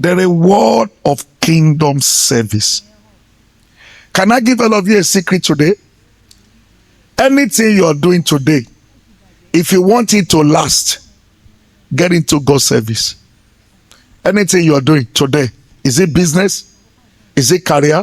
The reward of kingdom service. Can I give all of you a secret today? Anything you are doing today, if you want it to last, get into God's service. Anything you are doing today, is it business? Is it career?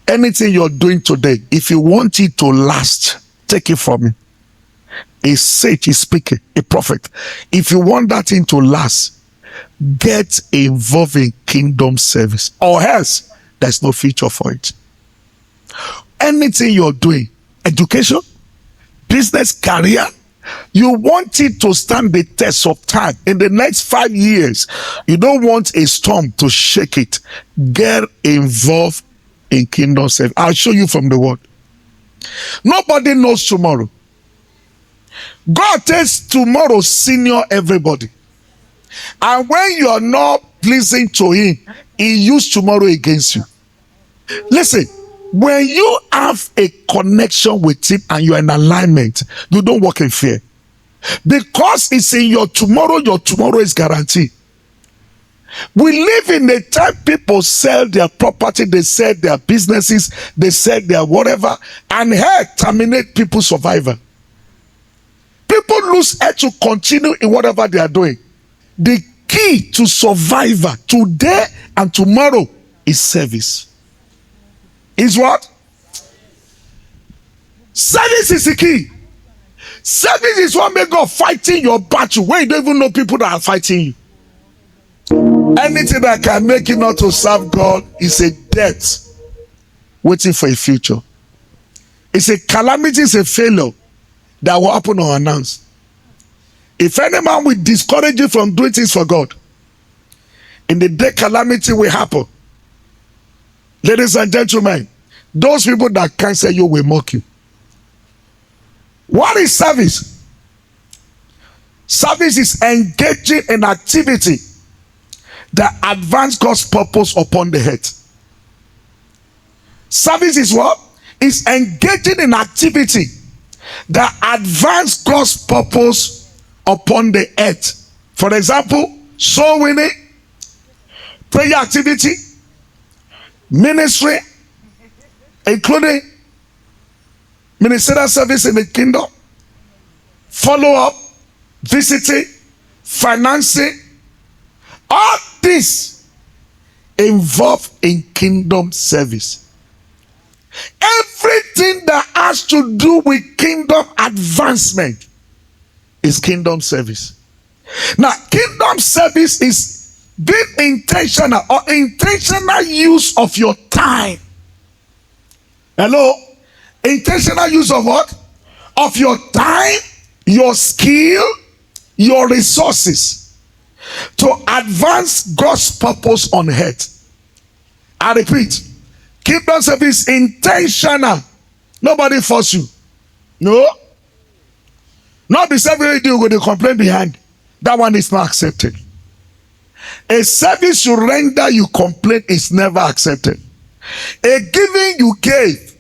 Anything you're doing today, if you want it to last, take it from me. A sage is speaking, a prophet. If you want that thing to last, get involved in kingdom service, or else there's no future for it. Anything you're doing, education, business, career, you want it to stand the test of time. In the next 5 years, you don't want a storm to shake it. Get involved in kingdom service. I'll show you from the word. Nobody knows tomorrow. God takes tomorrow senior everybody. And when you are not pleasing to him, he uses tomorrow against you. Listen, when you have a connection with him and you are in alignment, you don't walk in fear. Because it's in your tomorrow is guaranteed. We live in a time people sell their property, they sell their businesses, they sell their whatever, and hell terminate people's survival. People lose head to continue in whatever they are doing. The key to survival today and tomorrow is service. Is what? Service is the key. Service is what makes God fighting your battle when you don't even know people that are fighting you. Anything that can make you not to serve God is a death waiting for a future. It's a calamity, it's a failure that will happen unannounced. If any man will discourage you from doing things for God, in the day calamity will happen. Ladies and gentlemen, those people that cancel you will mock you. What is service? Service is engaging in activity that advance God's purpose upon the earth. Service is what? Is engaging in activity that advance God's purpose upon the earth. For example, soul winning, prayer activity, ministry, including ministerial service in the kingdom, follow-up, visiting, financing. All this involved in kingdom service. Everything that has to do with kingdom advancement is kingdom service. Now, kingdom service is being intentional or intentional use of your time. Hello? Intentional use of what? Of your time, your skill, your resources to advance God's purpose on earth. I repeat, kingdom service is intentional. Nobody force you. No. Not the service you do with the complaint behind. That one is not accepted. A service you render, you complain, is never accepted. A giving you gave,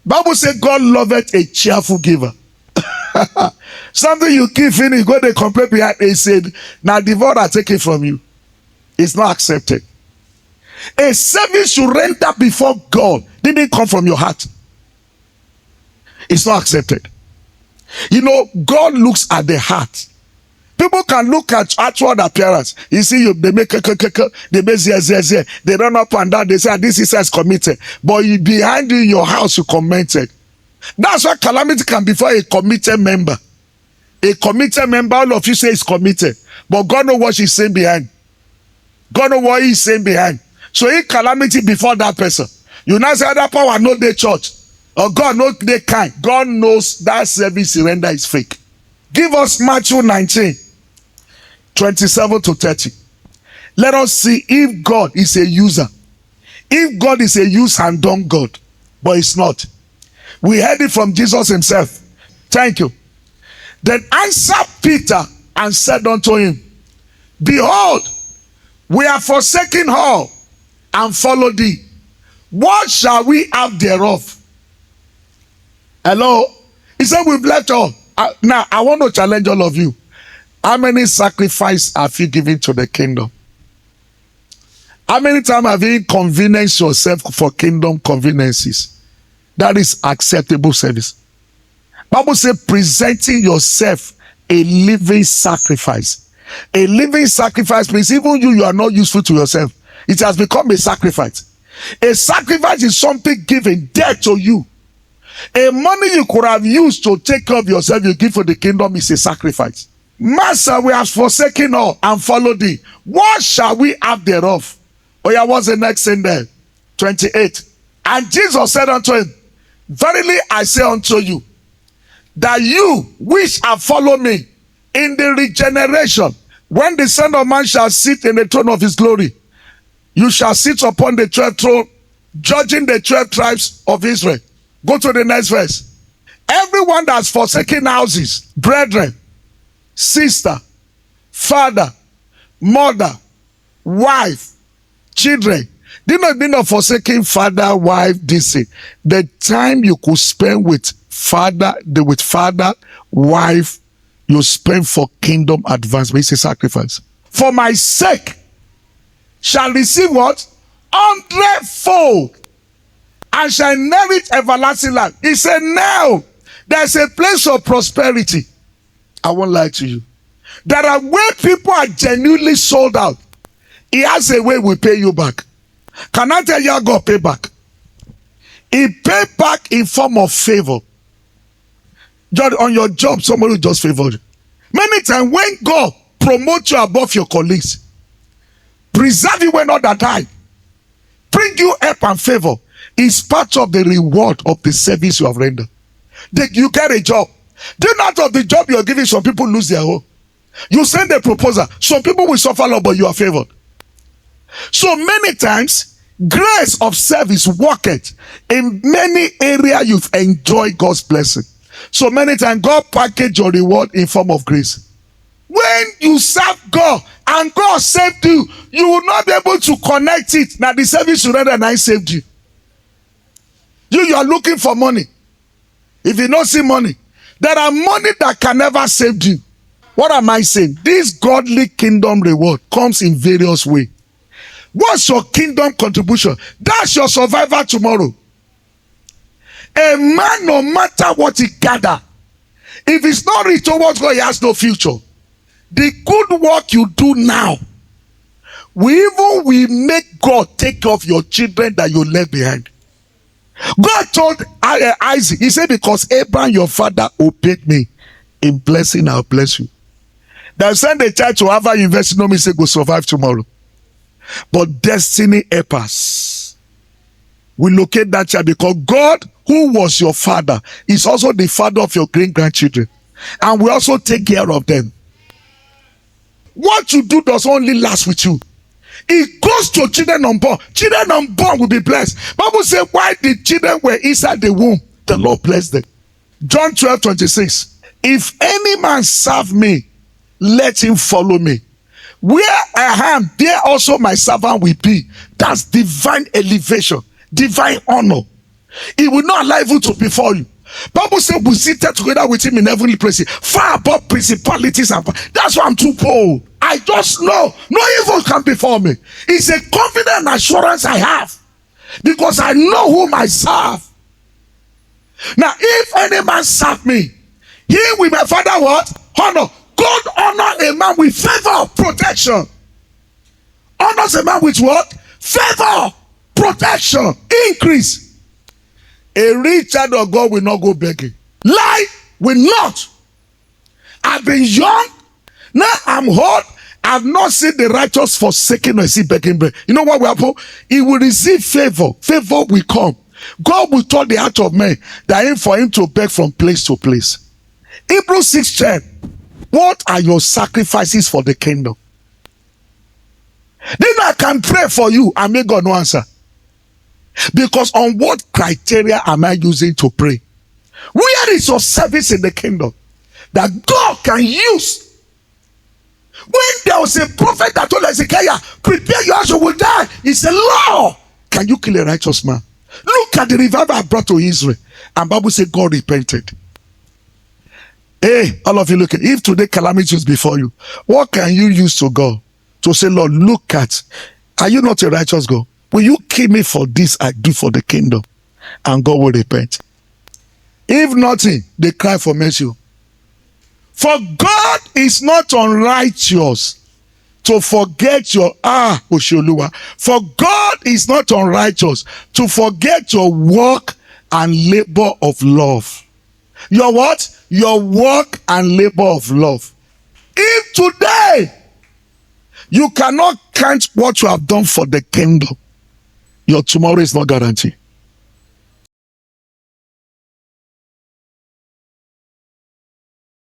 Bible says God loveth a cheerful giver. Something you give in, you go to complain behind, he said, now devourer take it from you. It's not accepted. A service you render before God didn't come from your heart. It's not accepted. You know, God looks at the heart. People can look at outward appearance. You see, they make they make zeh. They run up and down. They say, this is committed. But behind you in your house, you commented. That's why calamity can befall a committed member. A committed member, all of you say is committed. But God knows what she's saying behind. God knows what he's saying behind. So if calamity before that person, you now say that power know the church. Or God knows they kind. God knows that service he render is fake. Give us Matthew 19, 27 to 30. Let us see if God is a user. If God is a use and done God, but it's not. We heard it from Jesus himself. Thank you. Then answered Peter and said unto him, behold, we are forsaken all and follow thee. What shall we have thereof? Hello? He said, we've left all. Now, I want to challenge all of you. How many sacrifices have you given to the kingdom? How many times have you inconvenienced yourself for kingdom conveniences? That is acceptable service. Bible says presenting yourself a living sacrifice. A living sacrifice means even you are not useful to yourself. It has become a sacrifice. A sacrifice is something given dead to you. A money you could have used to take care of yourself, you give for the kingdom is a sacrifice. Master, we have forsaken all and followed thee. What shall we have thereof? Oh yeah, what's the next thing there? 28. And Jesus said unto him, verily I say unto you, that you which have followed me in the regeneration, when the Son of Man shall sit in the throne of his glory, you shall sit upon the 12th throne, judging the 12 tribes of Israel. Go to the next verse. Everyone that's forsaken houses, brethren, sister, father, mother, wife, children. Do you know forsaking father, wife, this thing? The time you could spend with father, wife, you spend for kingdom advancement. It's a sacrifice. For my sake shall receive what? 100-fold, and shall inherit everlasting life. He said, now there's a place of prosperity. I won't lie to you. There are where people are genuinely sold out. He has a way we pay you back. Can I tell you how God pay back? He pay back in form of favor. Just on your job, somebody will just favor you. Many times when God promotes you above your colleagues, preserve you when others die, bring you help and favor, is part of the reward of the service you have rendered. You get a job. Then out of the job you are giving, some people lose their home. You send a proposal, some people will suffer lot, but you are favored. So many times, grace of service worketh in many areas you've enjoyed God's blessing. So many times, God package your reward in form of grace. When you serve God and God saved you, you will not be able to connect it. Now the service you render and I saved you. You are looking for money. If you don't see money, there are money that can never save you. What am I saying? This godly kingdom reward comes in various ways. What's your kingdom contribution? That's your survival tomorrow. A man, no matter what he gather, if it's not rich towards God, he has no future. The good work you do now, we make God take care of your children that you left behind. God told Isaac, he said, because Abraham your father obeyed me, in blessing I'll bless you. They send a child to Harvard University, no me say go survive tomorrow. But destiny helpers will locate that child, because God, who was your father, is also the father of your great-grandchildren, and we also take care of them. What you do does only last with you. It goes to children unborn. Children unborn will be blessed. Bible says, why the children were inside the womb, the Lord blessed them. John 12:26. If any man serve me, let him follow me. Where I am, there also my servant will be. That's divine elevation, divine honor. He will not allow evil to befall you. Bible says we seated together with him in heavenly places, far above principalities and powers. That's why I'm too bold. I just know no evil can befall me. It's a confident assurance I have, because I know whom I serve. Now, if any man serve me, he will my father what? Honor. God honor a man with favor, protection. Honors a man with what? Favor, protection, increase. A rich child of God will not go begging. Lie will not. I've been young, now I'm old. I've not seen the righteous forsaken or see begging bread. You know what will happen? He will receive favor. Favor will come. God will turn the heart of man that aim for him to beg from place to place. Hebrews 6:10. What are your sacrifices for the kingdom? Then I can pray for you and may God no answer. Because on what criteria am I using to pray? Where is your service in the kingdom that God can use? When there was a prophet that told Ezekiel, prepare your house, you will die. He said, Lord, can you kill a righteous man? Look at the revival I brought to Israel. And Bible said God repented. Hey, all of you, look at, if today calamity is before you, what can you use to God to say, Lord, look at Are you not a righteous God? Will you kill me for this I do for the kingdom? And God will repent. If nothing, they cry for mercy. For God is not unrighteous to forget your Oshioluwa. For God is not unrighteous to forget your work and labor of love. Your what? Your work and labor of love. If today you cannot count what you have done for the kingdom, your tomorrow is not guaranteed.